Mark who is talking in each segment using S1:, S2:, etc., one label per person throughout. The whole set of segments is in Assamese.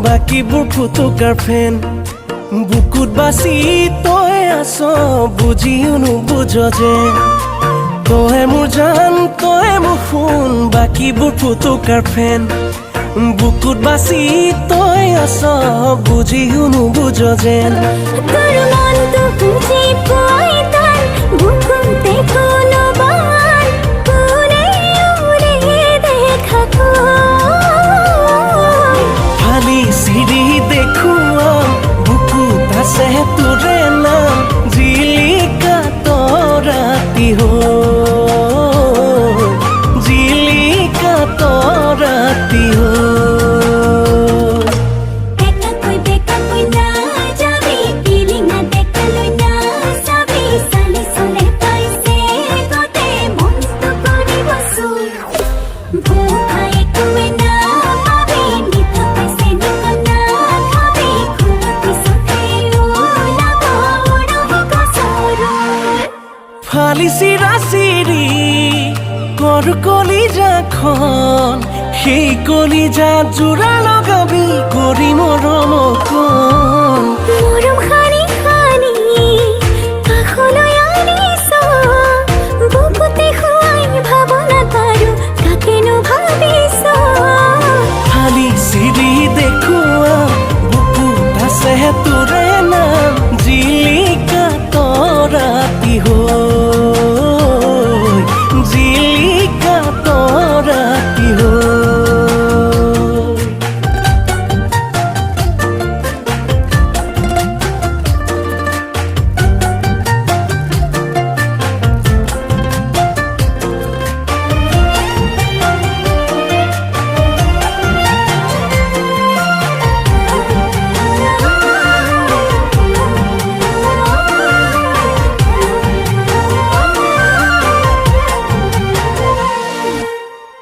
S1: বাকীবোৰ ফুটুকাৰ ফেন বুকুত বাচি তই আছ বুজিও নুবুজ যে তই মোৰ জান তই মোৰ সোণ বাকীবোৰ ফুটুকাৰ ফেন বুকুত বাচি তই আছ বুজিও নুবুজ যেন
S2: তোৰ মনটো বুজি পোৱাই তাৰ বুকুতে কোনো বান উৰে উৰে দেখা
S1: ফালি চিৰি দেখুৱা বুকুত আছে তোৰে নাম জিলিকা তৰাতি জিলিকা তৰাতি ফালি চিৰা চিৰি কৰ কলিজাখন সেই কলিজা জোৰা লগাবি কৰি মৰম অকণ
S2: মৰম সানি সানি কাষলৈ আনিছ বুকুতে শুৱাই ভাৱনা পাৰো কাকেনো ভাবিছ
S1: ফালি চিৰি দেখুৱা বুকুত আছে তোৰে নাম জিলিকা তৰাতি জিলিকা তৰাতি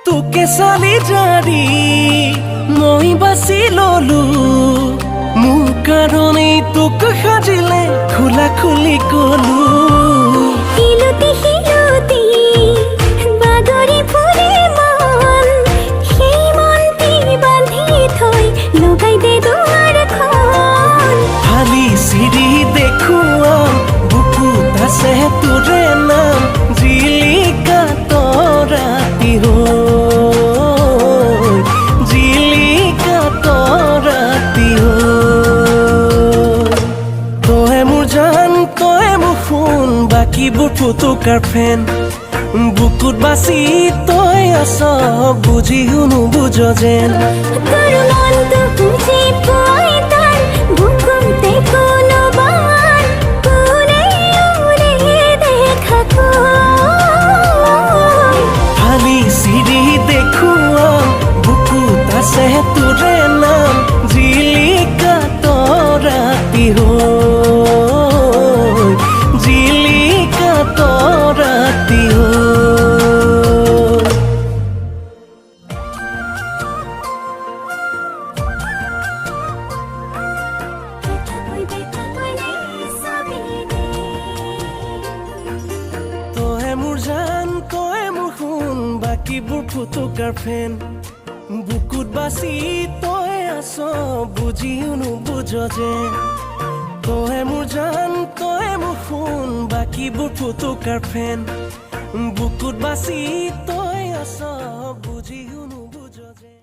S1: তোকে চালি জাৰি মই বাছি ললো মোৰ কাৰণেই তোক সাজিলে খোলা খুলি কলো
S2: শিলুটি শিলুটি বাগৰি ফুৰে মন সেই মনটি বান্ধি থৈ লগাই দে দুৱাৰখন
S1: ফালি চিৰি দেখুৱা বুকুত আছে তোৰে নাম জিলিকা তৰাতি জিলিকা তৰাতি তই মোৰ জান তই মোৰ সোণ বাকীবোৰ ফুটুকাৰ ফেন বুকুত বাচি তই আছ বুজিও নুবুজ যেন
S2: তোৰ মনটো বুজি পোৱাই তাৰ বুকুতে কোনো বান উৰে উৰে দেখা
S1: ফালি চিৰি দেখুৱা বুকুত আছে তোৰে নাম জিলিকা তৰাতি জিলিকা তৰাতি তই মোৰ জান তই মোৰ সোণ বাকীবোৰ ফুটুকাৰ ফেন বুকুত বাচি তই আছ বুজিও নুবুজ যে তই মোৰ জান তই মোৰ সোণ বাকীবোৰ ফুটুকাৰ ফেন বুকুত বাচি তই আছ